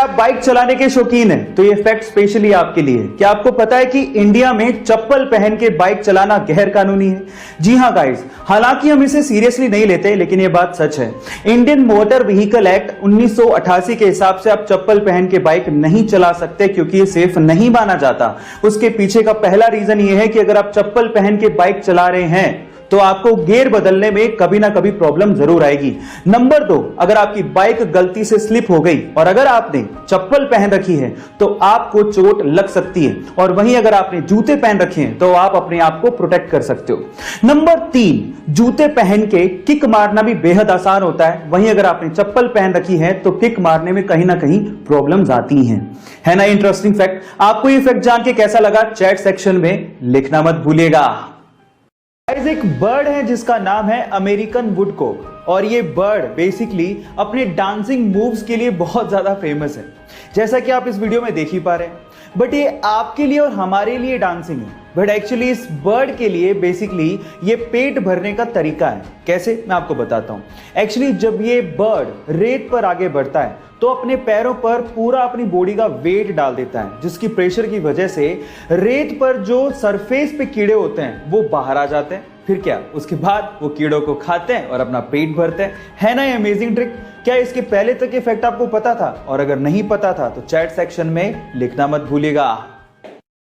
आप बाइक चलाने के शौकीन हैं तो ये फैक्ट स्पेशली आपके लिए है। क्या आपको पता है कि इंडिया में चप्पल पहन के बाइक चलाना गैर कानूनी है? जी हां गाइस, हालांकि हम इसे सीरियसली नहीं लेते, लेकिन ये बात सच है। इंडियन मोटर व्हीकल एक्ट 1988 के हिसाब से आप चप्पल पहन के बाइक नहीं चला सकते, क्योंकि ये सेफ नहीं माना जाता। उसके पीछे का पहला रीजन ये है कि अगर आप चप्पल पहन के बाइक चला रहे हैं तो आपको गियर बदलने में कभी ना कभी प्रॉब्लम जरूर आएगी। नंबर 2, अगर आपकी बाइक गलती से स्लिप हो गई और अगर आपने चप्पल पहन रखी है तो आपको चोट लग सकती है, और वहीं अगर आपने जूते पहन रखे हैं तो आप अपने आप को प्रोटेक्ट कर सकते हो। नंबर 3, जूते पहन के किक मारना भी बेहद आसान होता है, वहीं अगर आपने चप्पल पहन रखी है तो किक मारने में कहीं ना कहीं प्रॉब्लम्स आती हैं। है ना इंटरेस्टिंग फैक्ट? आपको ये फैक्ट जान के कैसा लगा चैट सेक्शन में लिखना मत भूलिएगा। एक बर्ड है जिसका नाम है अमेरिकन वुडकॉक, और ये बर्ड बेसिकली अपने डांसिंग मूव्स के लिए बहुत ज्यादा फेमस है, जैसा कि आप इस वीडियो में देख ही पा रहे हैं। बट ये आपके लिए और हमारे लिए डांसिंग है, बट एक्चुअली इस बर्ड के लिए बेसिकली ये पेट भरने का तरीका है। कैसे, मैं आपको बताता हूं। एक्चुअली जब ये बर्ड रेत पर आगे बढ़ता है तो अपने पैरों पर पूरा अपनी बॉडी का वेट डाल देता है, जिसकी प्रेशर की वजह से रेत पर जो सरफेस पे कीड़े होते हैं वो बाहर आ जाते हैं। फिर क्या, उसके बाद वो कीड़ों को खाते हैं और अपना पेट भरते हैं। है ना ये अमेजिंग ट्रिक? क्या इसके पहले तक ये फैक्ट आपको पता था? और अगर नहीं पता था तो चैट सेक्शन में लिखना मत भूलिएगा।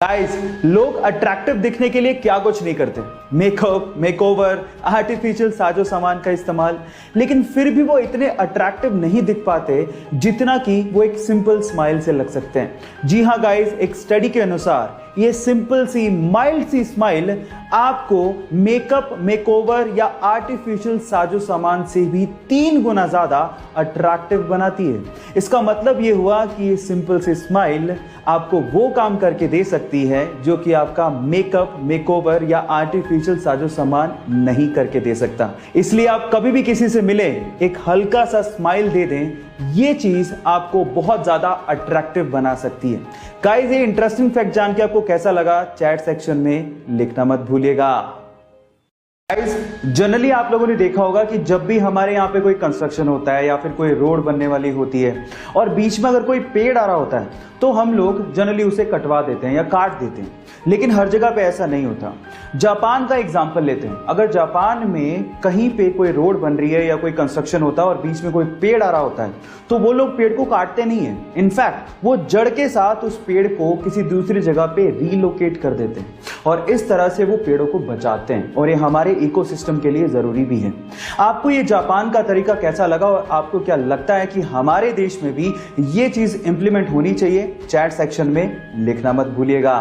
गाइस, लोग अट्रैक्टिव दिखने के लिए क्या कुछ नहीं करते, मेकअप, मेकओवर, आर्टिफिशियल साजो सामान का इस्तेमाल, लेकिन फिर भी वो इतने अट्रैक्टिव नहीं दिख पाते जितना कि वो एक सिंपल स्माइल से लग सकते हैं। जी हां गाइस, एक स्टडी के अनुसार ये सिंपल सी माइल्ड सी स्माइल आपको मेकअप, मेकओवर या आर्टिफिशियल साजो सामान से भी 3 गुना ज्यादा अट्रैक्टिव बनाती है। इसका मतलब ये हुआ कि ये सिंपल सी स्माइल आपको वो काम करके दे सकती है जो कि आपका मेकअप, मेकओवर या आर्टिफिशियल साजो सामान नहीं करके दे सकता। इसलिए आप कभी भी किसी से मिले, एक हल्का सा स्माइल दे दें, ये चीज आपको बहुत ज्यादा अट्रैक्टिव बना सकती है। गाइस, ये इंटरेस्टिंग फैक्ट जान के आपको कैसा लगा चैट सेक्शन में लिखना मत भूलिएगा। गाइस, जनरली आप लोगों ने देखा होगा कि जब भी हमारे यहाँ पे कोई कंस्ट्रक्शन होता है या फिर कोई रोड बनने वाली होती है और बीच में अगर कोई पेड़ आ रहा होता है तो हम लोग जनरली उसे कटवा देते हैं या काट देते हैं, लेकिन हर जगह पे ऐसा नहीं होता। जापान का एग्जांपल लेते हैं। अगर जापान में कहीं पे कोई रोड बन रही है या कोई कंस्ट्रक्शन होता है और बीच में कोई पेड़ आ रहा होता है तो वो लोग पेड़ को काटते नहीं है, इनफैक्ट वो जड़ के साथ उस पेड़ को किसी दूसरी जगह पे रीलोकेट कर देते हैं और इस तरह से वो पेड़ों को बचाते हैं, और ये हमारे इकोसिस्टम के लिए जरूरी भी है। आपको ये जापान का तरीका कैसा लगा और आपको क्या लगता है कि हमारे देश में भी ये चीज इंप्लीमेंट होनी चाहिए? चैट सेक्शन में लिखना मत भूलिएगा।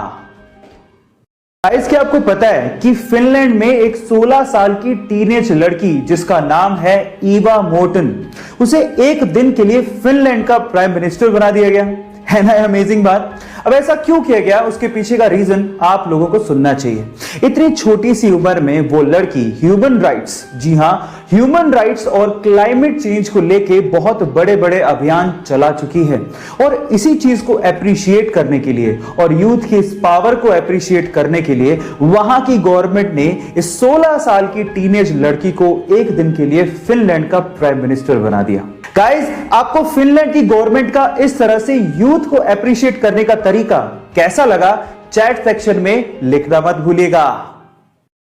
गाइस, क्या आपको पता है कि फिनलैंड में एक 16 साल की टीनेज लड़की जिसका नाम है ईवा मोर्टन, उसे एक दिन के लिए फिनलैंड का प्राइम मिनिस्टर बना दिया गया? है ना अमेजिंग बात? अब ऐसा क्यों किया गया, उसके पीछे का रीजन आप लोगों को सुनना चाहिए। इतनी छोटी सी उम्र में वो लड़की ह्यूमन राइट्स, जी हां, ह्यूमन राइट्स और क्लाइमेट चेंज को लेके बहुत बड़े बड़े अभियान चला चुकी है, और इसी चीज को एप्रिशिएट करने के लिए और यूथ की इस पावर को एप्रिशिएट करने के लिए वहां की गवर्नमेंट ने इस 16 साल की टीनेज लड़की को एक दिन के लिए फिनलैंड का प्राइम मिनिस्टर बना दिया। गाइस, आपको फिनलैंड की गवर्नमेंट का इस तरह से यूथ को एप्रिशिएट करने का तरीका कैसा लगा? चैट सेक्शन में लिखना मत भूलिएगा।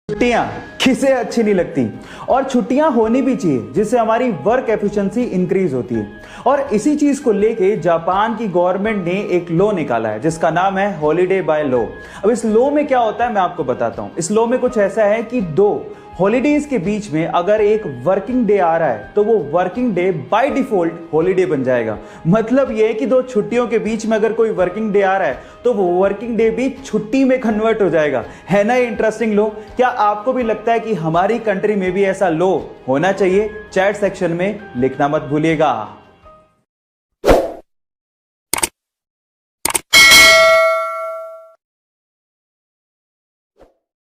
छुट्टियां किसे अच्छी नहीं लगती, और छुट्टियां होनी भी चाहिए जिससे हमारी वर्क एफिशिएंसी इंक्रीज होती है। और इसी चीज को लेके जापान की गवर्नमेंट ने एक लॉ निकाला है जिसका नाम है हॉलीडे बाय लॉ। अब इस लॉ में क्या होता है मैं आपको बताता हूं। इस लॉ में कुछ ऐसा है कि 2 हॉलीडेज के बीच में अगर एक वर्किंग डे आ रहा है तो वो working day by default holiday बन जाएगा। मतलब ये है कि 2 छुट्टियों के बीच में अगर कोई वर्किंग डे आ रहा है तो वो वर्किंग डे भी छुट्टी में कन्वर्ट हो जाएगा। है ना इंटरेस्टिंग लॉ? क्या आपको भी लगता है कि हमारी कंट्री में भी ऐसा लॉ होना चाहिए? चैट सेक्शन में लिखना मत भूलिएगा।